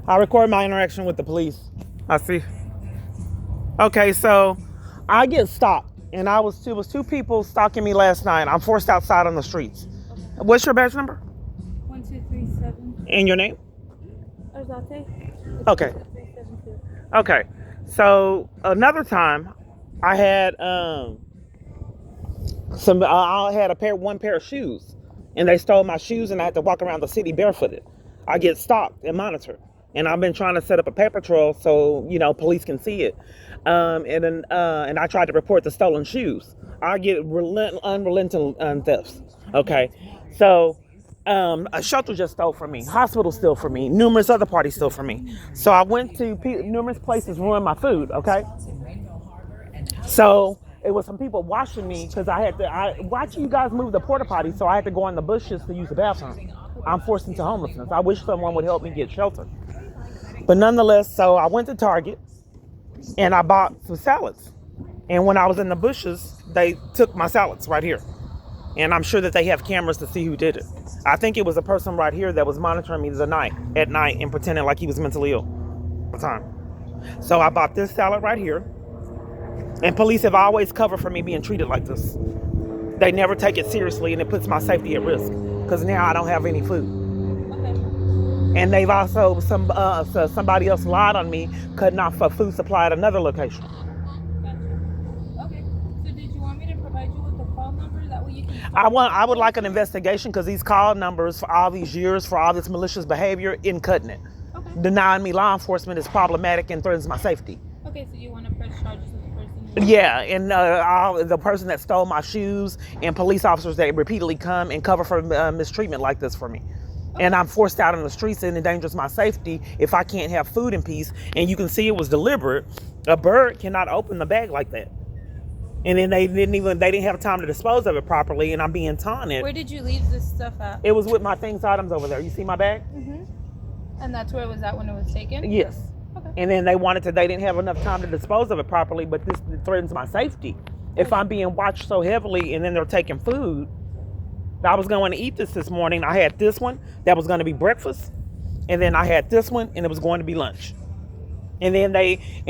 I record my interaction with the police. I see. Okay, so I get stopped, and it was two people stalking me last night. I'm forced outside on the streets. What's your badge number 1237 and your name? Arzate. Okay. 372. Okay. So another time, I had I had one pair of shoes, and they stole my shoes, and I had to walk around the city barefooted. I get stopped and monitored, and I've been trying to set up a paper trail so police can see it. And I tried to report the stolen shoes. I get unrelenting thefts. Okay, so a shelter just stole from me, hospital stole from me, numerous other parties stole from me. So I went to numerous places, ruined my food. Okay, so it was some people watching me because I watching you guys move the porta potty, so I had to go in the bushes to use the bathroom. I'm forced into homelessness. I wish someone would help me get shelter. But nonetheless, so I went to Target and I bought some salads. And when I was in the bushes, they took my salads right here. And I'm sure that they have cameras to see who did it. I think it was a person right here that was monitoring me at night and pretending like he was mentally ill all the time. So I bought this salad right here. And police have always covered for me being treated like this. They never take it seriously, and it puts my safety at risk because now I don't have any food. Okay. And they've also, somebody else lied on me, cutting off a food supply at another location. Gotcha. Okay. So did you want me to provide you with the call number? That way you can I would like an investigation because these call numbers for all these years, for all this malicious behavior, in cutting it. Okay. Denying me law enforcement is problematic and threatens my safety. Okay, so you want to press charges with the person? Yeah, and the person that stole my shoes and police officers that repeatedly come and cover for mistreatment like this for me. Okay. And I'm forced out in the streets and endangers my safety if I can't have food in peace. And you can see it was deliberate. A bird cannot open the bag like that. And then they didn't have time to dispose of it properly, and I'm being taunted. Where did you leave this stuff at? It was with my items over there. You see my bag? Mm-hmm. And that's where it was at when it was taken? Yes. Okay. And then they didn't have enough time to dispose of it properly, but this threatens my safety. If I'm being watched so heavily and then they're taking food, I was going to eat this morning. I had this one that was going to be breakfast, and then I had this one and it was going to be lunch. And then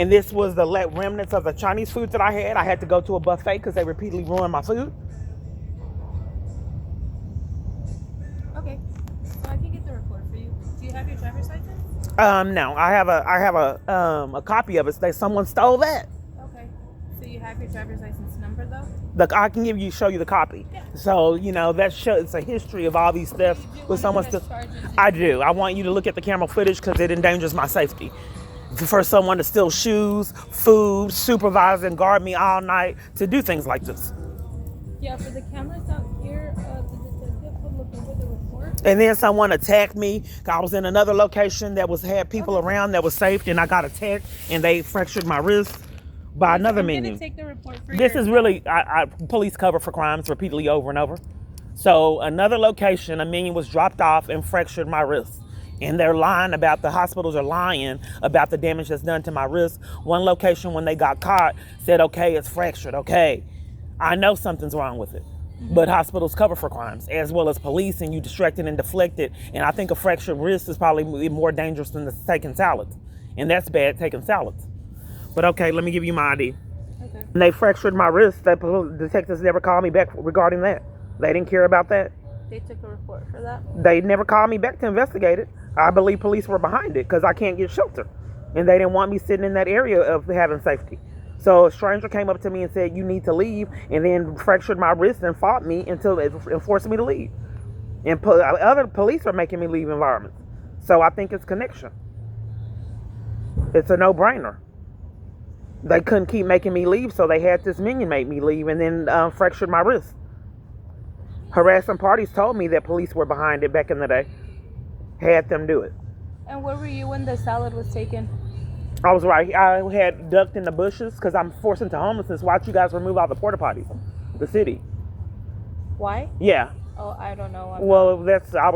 this was the remnants of the Chinese food that I had. I had to go to a buffet because they repeatedly ruined my food. Okay. So I can get the report for you. Do you have your driver's license? No, I have a copy of it. Someone stole that. Okay. So you have your driver's license number though? I can show you the copy. Yeah. So that shows a history of all these thefts with someone still. I do. I want you to look at the camera footage because it endangers my safety. For someone to steal shoes, food, supervise and guard me all night to do things like this. Yeah, for the cameras out here, the detective would look over the report. And then someone attacked me. I was in another location that had people around that was safe, and I got attacked, and they fractured my wrist by another minion. I'm gonna take the report for This is really police cover for crimes repeatedly over and over. So another location, a minion was dropped off and fractured my wrist. And they're lying about, the hospitals are lying about the damage that's done to my wrist. One location, when they got caught, said, okay, it's fractured, okay. I know something's wrong with it. Mm-hmm. But hospitals cover for crimes, as well as police, and you distracted and deflected. And I think a fractured wrist is probably more dangerous than taking salads. And that's bad, taking salads. But okay, let me give you my ID. Okay. And they fractured my wrist. The detectives never called me back regarding that. They didn't care about that. They took a report for that? They never called me back to investigate it. I believe police were behind it because I can't get shelter. And they didn't want me sitting in that area of having safety. So a stranger came up to me and said, you need to leave, and then fractured my wrist and fought me until it forced me to leave. And other police are making me leave environments. So I think it's connection. It's a no-brainer. They couldn't keep making me leave, so they had this minion make me leave and then fractured my wrist. Harassing parties told me that police were behind it back in the day. Had them do it. And where were you when the salad was taken? I was right. I had ducked in the bushes because I'm forced into homelessness. Watch you guys remove all the porta potties, the city. Why? Yeah. Oh, I don't know.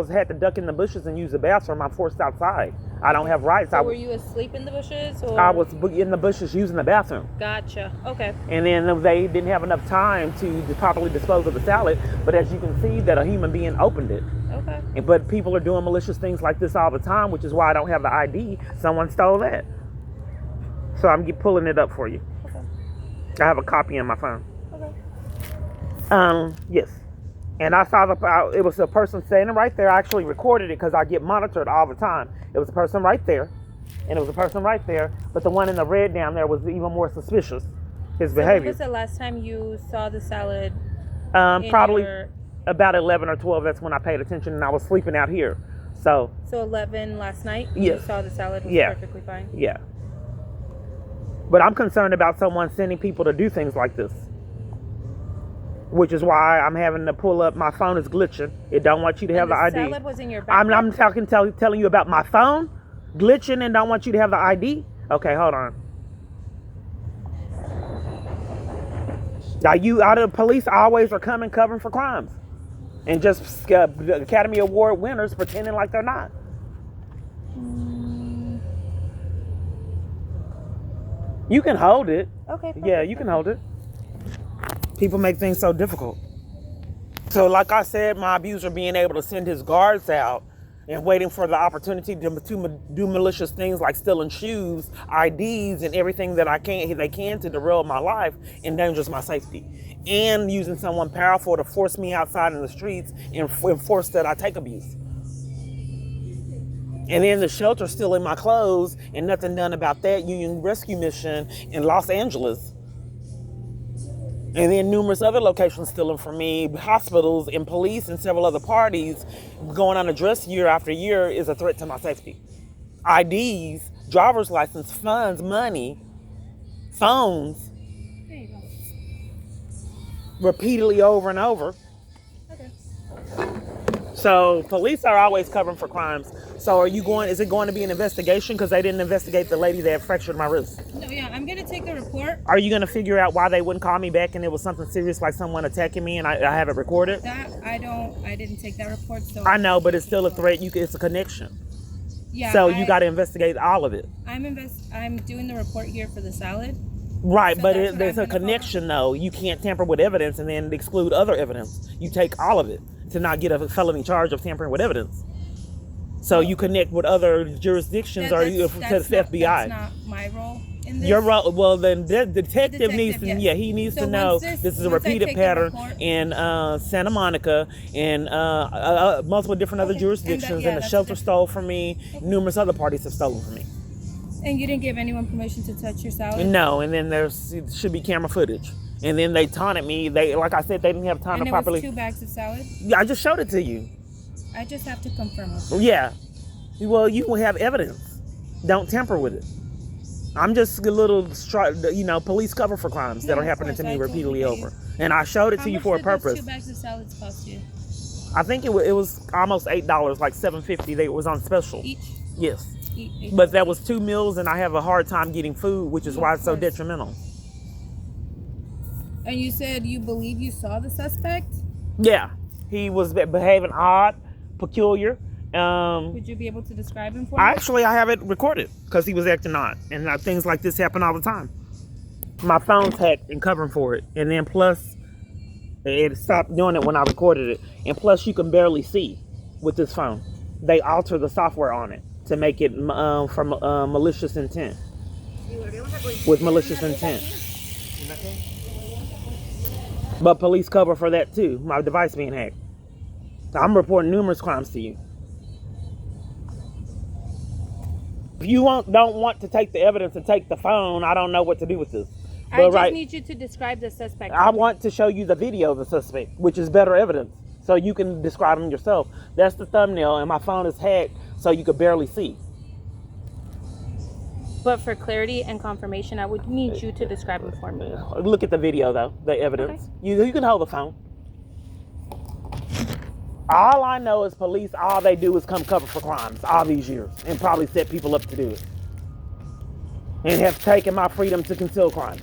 Had to duck in the bushes and use the bathroom. I'm forced outside. I don't have rights. So were you asleep in the bushes? Or? I was in the bushes using the bathroom. Gotcha. Okay. And then they didn't have enough time to properly dispose of the salad. But as you can see, that a human being opened it. Okay. But people are doing malicious things like this all the time, which is why I don't have the ID. Someone stole that. So I'm pulling it up for you. Okay. I have a copy in my phone. Okay. Yes. And I saw it was a person standing right there. I actually recorded it because I get monitored all the time. It was a person right there, and it was a person right there. But the one in the red down there was even more suspicious. His behavior. When was the last time you saw the salad? Probably about 11 or 12. That's when I paid attention, and I was sleeping out here. So 11 last night? Yes. You saw the salad was perfectly fine? Yeah. But I'm concerned about someone sending people to do things like this. Which is why I'm having to pull up. My phone is glitching. It don't want you to have the ID. The salad was in your backpack? I'm telling you about my phone glitching and don't want you to have the ID. Okay, hold on. Now the police always are coming covering for crimes. And just the Academy Award winners pretending like they're not. You can hold it. Okay. Perfect. Yeah, you can hold it. People make things so difficult. So like I said, my abuser being able to send his guards out and waiting for the opportunity to do malicious things like stealing shoes, IDs, and everything that they can to derail my life endangers my safety. And using someone powerful to force me outside in the streets and force that I take abuse. And then the shelter stealing my clothes and nothing done about that. Union rescue mission in Los Angeles. And then numerous other locations stealing from me, hospitals and police and several other parties going unaddressed year after year is a threat to my safety. IDs, driver's license, funds, money, phones, There you go. repeatedly over and over. Okay. So police are always covering for crimes. So is it going to be an investigation? Because they didn't investigate the lady that fractured my wrist. No, yeah, I'm going to take a report. Are you going to figure out why they wouldn't call me back and it was something serious like someone attacking me and I have it recorded? That, I didn't take that report, so. I know, but it's still a threat. It's a connection. Yeah. So you got to investigate all of it. I'm doing the report here for the salad. Right, So but that's what there's I'm a gonna connection though. You can't tamper with evidence and then exclude other evidence. You take all of it to not get a felony charge of tampering with evidence. So you connect with other jurisdictions or to the FBI. That's not my role in this. Your role, well, then the detective needs to, yes. he needs So to know once this is a once I repeated take the pattern report- in Santa Monica and multiple different other Okay. jurisdictions. And the that's shelter different. stole from me. Numerous other parties have stolen from me. And you didn't give anyone permission to touch your salad? No, and then there should be camera footage. And then they taunted me. Like I said, they didn't have time And to it properly. was 2 bags of salad? Yeah, I just showed it to you. I just have to confirm with you. Yeah. Well, you will have evidence. Don't tamper with it. I'm just a little, police cover for crimes that No, are of happening to course, me I repeatedly totally get over. And I showed it How to you much for a did those purpose. 2 bags of salads cost you? I think it was almost $8, like $7.50. It was on special. Each? Yes. Each. But that was 2 meals, and I have a hard time getting food, which is why it's so Of course. detrimental. And you said you believe you saw the suspect? Yeah. He was behaving odd, peculiar. Would you be able to describe him for me? I have it recorded because he was acting odd, and things like this happen all the time. My phone's hacked and covering for it, and then plus it stopped doing it when I recorded it, and plus you can barely see with this phone. They alter the software on it to make it from malicious intent. With malicious intent. But police cover for that too. My device being hacked. I'm reporting numerous crimes to you. If you don't want to take the evidence and take the phone, I don't know what to do with this. I just need you to describe the suspect. I want to show you the video of the suspect, which is better evidence, so you can describe him yourself. That's the thumbnail, and my phone is hacked, so you could barely see. But for clarity and confirmation, I would need you to describe him for me. Look at the video, though, the evidence. Okay. You can hold the phone. All I know is police, all they do is come cover for crimes all these years and probably set people up to do it. And have taken my freedom to conceal crimes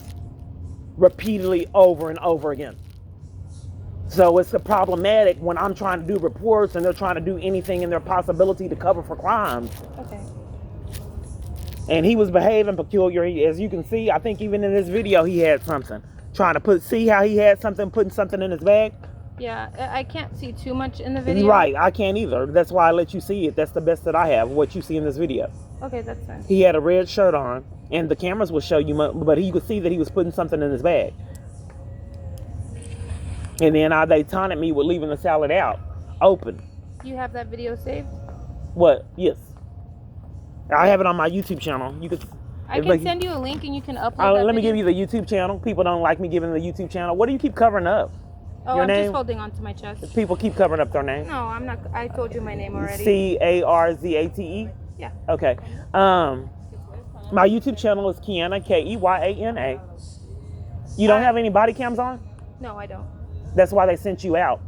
repeatedly over and over again. So it's problematic when I'm trying to do reports and they're trying to do anything in their possibility to cover for crimes. Okay. And he was behaving peculiar. As you can see, I think even in this video he had something. See how he had something, putting something in his bag? Yeah, I can't see too much in the video. Right, I can't either. That's why I let you see it. That's the best that I have, what you see in this video. Okay, that's fine. He had a red shirt on, and the cameras will show you, but you could see that he was putting something in his bag. And then they taunted me with leaving the salad out, open. You have that video saved? What? Yes. I have it on my YouTube channel. You could. I can send you a link and you can upload that Let me video. give you the YouTube channel. People don't like me giving the YouTube channel. What do you keep covering up? Oh, Your I'm name? just holding on to my chest. People keep covering up their name. No, I'm not. I told you my name already. Carzate? Yeah. Okay. My YouTube channel is Keyana, Keyana. You don't have any body cams on? No, I don't. That's why they sent you out.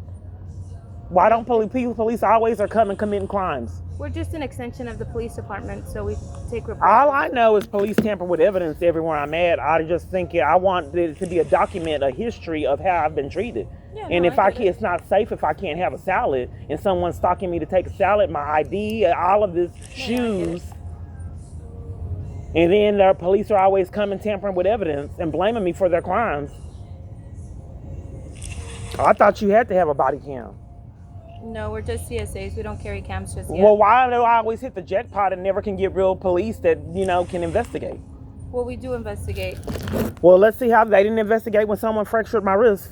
Why don't police always are committing crimes? We're just an extension of the police department, so we take reports. All I know is police tamper with evidence everywhere I'm at. I just think I want there to be a history of how I've been treated. Yeah, And no, if it's not safe if I can't have a salad and someone's stalking me to take a salad, my ID, all of this, shoes. And then the police are always coming tampering with evidence and blaming me for their crimes. I thought you had to have a body cam. No, we're just CSAs. We don't carry cams just yet. Well, why do I always hit the jackpot and never can get real police that, can investigate? Well, we do investigate. Well, let's see how they didn't investigate when someone fractured my wrist.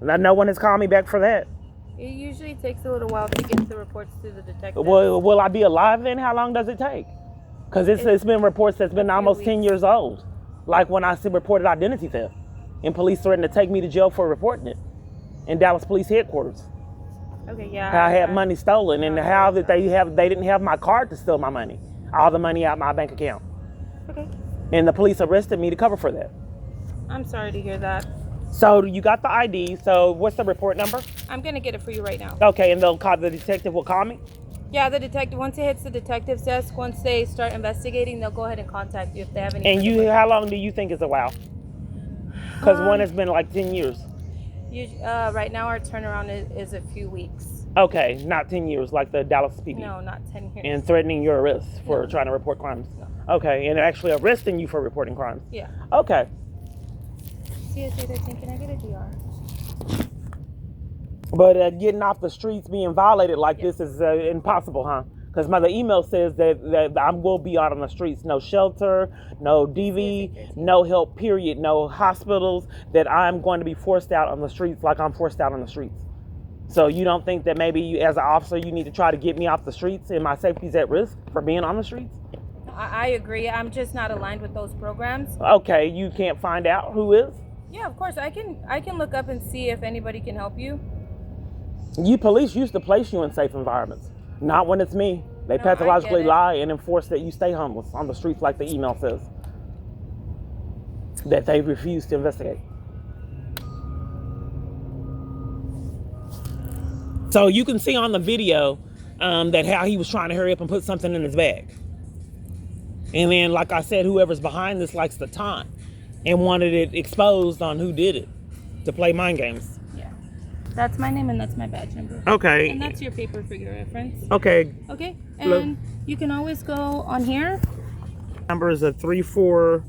No one has called me back for that. It usually takes a little while to get the reports to the detective. Well, will I be alive then? How long does it take? Because it's been reports that's been almost 10 years old. Like when I reported identity theft. And police threatened to take me to jail for reporting it. In Dallas Police Headquarters. Okay, yeah. How I had money stolen and how that they didn't have my card to steal my money. All the money out my bank account. Okay. And the police arrested me to cover for that. I'm sorry to hear that. So you got the ID. So what's the report number? I'm going to get it for you right now. Okay, and the detective will call me? Yeah, the detective, once it hits the detective's desk, once they start investigating, they'll go ahead and contact you if they have any. And how long do you think is a while? Because one has been like 10 years. Right now our turnaround is a few weeks. Okay, not 10 years like the Dallas PD. No, not 10 years. And threatening your arrest for trying to report crimes. No. Okay, and actually arresting you for reporting crimes. Yeah. Okay. CSA 13, can I get a DR? But getting off the streets being violated like this is impossible, huh? Because the email says that I will be out on the streets. No shelter, no DV, no help, period. No hospitals, that I'm going to be forced out on the streets like I'm forced out on the streets. So you don't think that maybe you, as an officer, you need to try to get me off the streets and my safety's at risk for being on the streets? I agree. I'm just not aligned with those programs. Okay, you can't find out who is? Yeah, of course. I can look up and see if anybody can help you. You police used to place you in safe environments. Not when it's me. They No, pathologically I get it. lie and enforce that you stay homeless on the streets like the email says. That they refuse to investigate. So you can see on the video that how he was trying to hurry up and put something in his bag. And then, like I said, whoever's behind this likes to taunt and wanted it exposed on who did it to play mind games. Yeah. That's my name and that's my badge number. Okay. And that's your paper for your reference. Okay. Okay. Look. And you can always go on here. Number is a 34.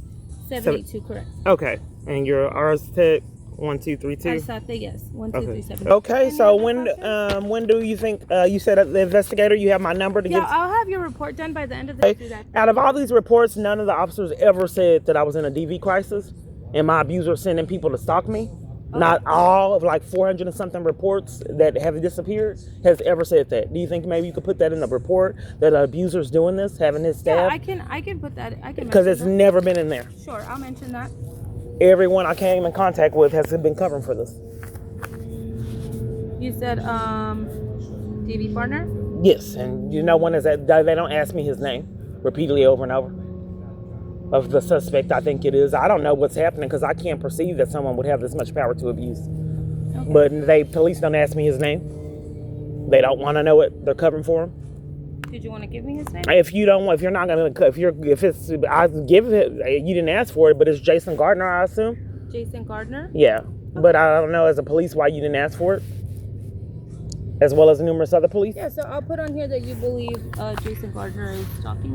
72, correct. Okay. And your Arzate 1232. Arzate, yes. 1, 2, 3, 7. Okay. Any So other questions? when do you think you said the investigator? You have my number to Yeah, get. I'll have your report done by the end of the day. Out of all these reports, none of the officers ever said that I was in a DV crisis and my abuser sending people to stalk me. Okay. Not all of like 400 and something reports that have disappeared has ever said that. Do you think maybe you could put that in the report that an abuser's doing this, having his Yeah, staff? I can put that. I can. Because it's mention never been in there. that. Sure, I'll mention that. Everyone I came in contact with has been covering for this. You said DV partner. Yes, and one is that they don't ask me his name repeatedly over and over of the suspect. I think it is. I don't know what's happening because I can't perceive that someone would have this much power to abuse. Okay. But police don't ask me his name. They don't want to know it. They're covering for him. Did you want to give me his name? If you're not gonna, I give it. You didn't ask for it, but it's Jason Gardner, I assume. Jason Gardner. Yeah, okay. But I don't know as a police why you didn't ask for it, as well as numerous other police. Yeah, so I'll put on here that you believe Jason Gardner is stalking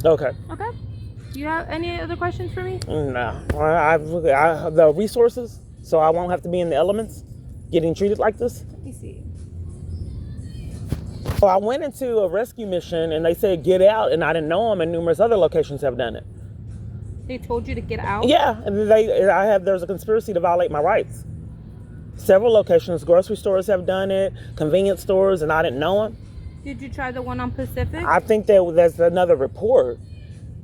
you. Okay. Okay. Do you have any other questions for me? No, the resources, so I won't have to be in the elements. getting treated like this? Let me see. So I went into a rescue mission and they said get out, and I didn't know them, and numerous other locations have done it. They told you to get out? Yeah, and there's a conspiracy to violate my rights. Several locations, grocery stores have done it, convenience stores, and I didn't know them. Did you try the one on Pacific? I think that there's another report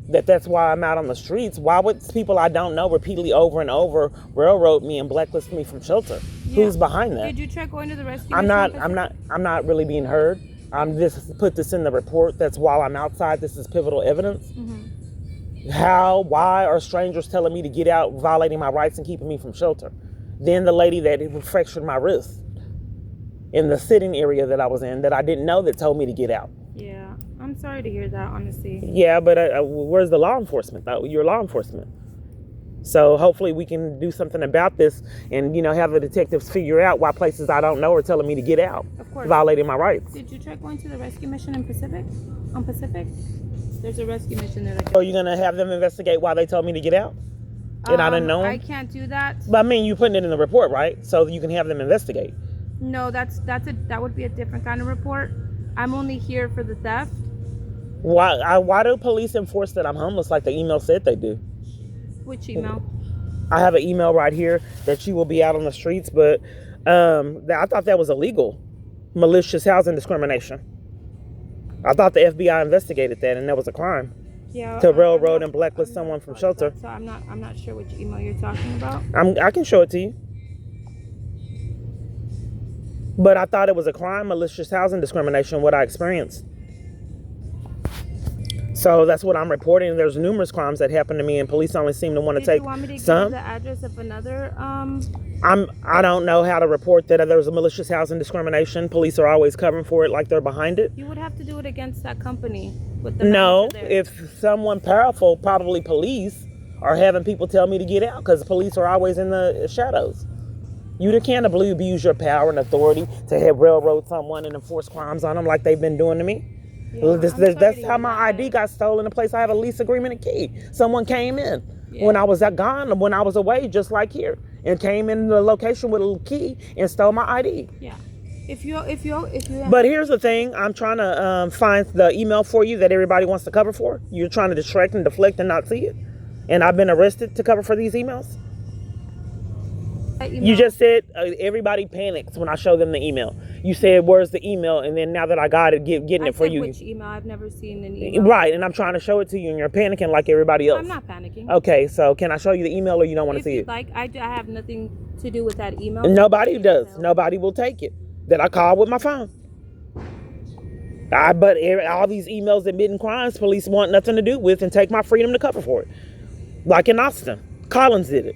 that's why I'm out on the streets. Why would people I don't know repeatedly over and over railroad me and blacklist me from shelter? Yeah. Who's behind that? Did you try going to the rescue? I'm not really being heard. I'm just put this in the report. That's while I'm outside. This is pivotal evidence. Mm-hmm. Why are strangers telling me to get out, violating my rights and keeping me from shelter? Then the lady that fractured my wrist in the sitting area that I was in that I didn't know that told me to get out. Yeah, I'm sorry to hear that, honestly. Yeah, but where's the law enforcement? You're law enforcement. So hopefully we can do something about this and, have the detectives figure out why places I don't know are telling me to get out. Of course. Violating my rights. Did you try going to the rescue mission in Pacific? On Pacific? There's a rescue mission there. So you're going to have them investigate why they told me to get out? And I didn't know them? I can't do that. But I mean, you're putting it in the report, right? So you can have them investigate. No, that would be a different kind of report. I'm only here for the theft. Why do police enforce that I'm homeless like the email said they do? Which email? I have an email right here that you will be out on the streets, but I thought that was illegal. Malicious housing discrimination. I thought the FBI investigated that and that was a crime. Yeah. To railroad and blacklist someone from shelter. So I'm not sure which email you're talking about. I can show it to you. But I thought it was a crime, malicious housing discrimination, what I experienced. So that's what I'm reporting. There's numerous crimes that happen to me, and police only seem to want to take some. Did you want me to give you the address of another? I don't know how to report that there's a malicious housing discrimination. Police are always covering for it like they're behind it. You would have to do it against that company. With the no, if someone powerful, probably police, are having people tell me to get out because police are always in the shadows. You can't abuse your power and authority to have railroad someone and enforce crimes on them like they've been doing to me. Yeah, that's how my ID got stolen in a place I have a lease agreement and key. Someone came in when I was gone, when I was away, just like here, and came in the location with a key and stole my ID. Yeah. If you But here's the thing, I'm trying to find the email for you that everybody wants to cover for. You're trying to distract and deflect and not see it. And I've been arrested to cover for these emails. You just said everybody panics when I show them the email. You said, where's the email? And then now that I got it, getting it for you. Which email? I've never seen an email. Right, and I'm trying to show it to you and you're panicking like everybody else. I'm not panicking. Okay, so can I show you the email or you don't want to see it? Like, I have nothing to do with that email. Nobody does. Nobody will take it. That I call with my phone. But all these emails admitting crimes, police want nothing to do with and take my freedom to cover for it. Like in Austin. Collins did it.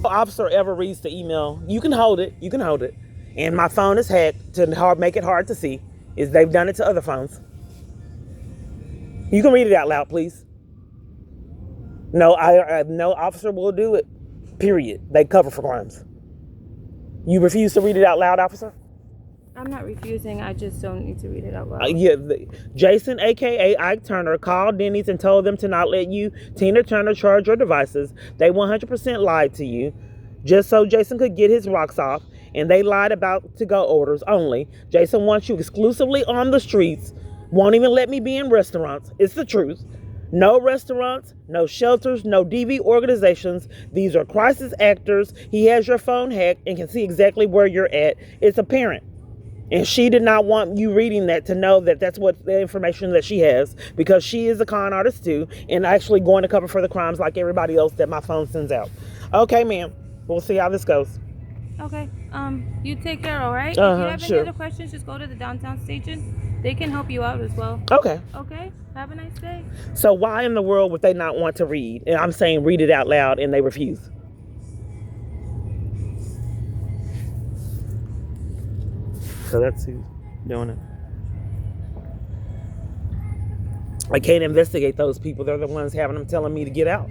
Officer ever reads the email, you can hold it, and my phone is hacked to make it hard to see. They've done it to other phones. You can read it out loud, please. No, no officer will do it, period. They cover for crimes. You refuse to read it out loud, officer? I'm not refusing, I just don't need to read it out loud. Jason, a.k.a. Ike Turner, called Denny's and told them to not let you, Tina Turner, charge your devices. They 100% lied to you, just so Jason could get his rocks off, and they lied about to-go orders only. Jason wants you exclusively on the streets, won't even let me be in restaurants. It's the truth. No restaurants, no shelters, no DV organizations. These are crisis actors. He has your phone hacked and can see exactly where you're at. It's apparent. And she did not want you reading that to know that that's what the information that she has, because she is a con artist too, and actually going to cover for the crimes like everybody else that my phone sends out. Okay, ma'am. We'll see how this goes. Okay. You take care, all right? If you have any other questions, just go to the downtown station. They can help you out as well. Okay. Okay. Have a nice day. So why in the world would they not want to read? And I'm saying read it out loud and they refuse. So that's who's doing it. I can't investigate those people. They're the ones having them telling me to get out.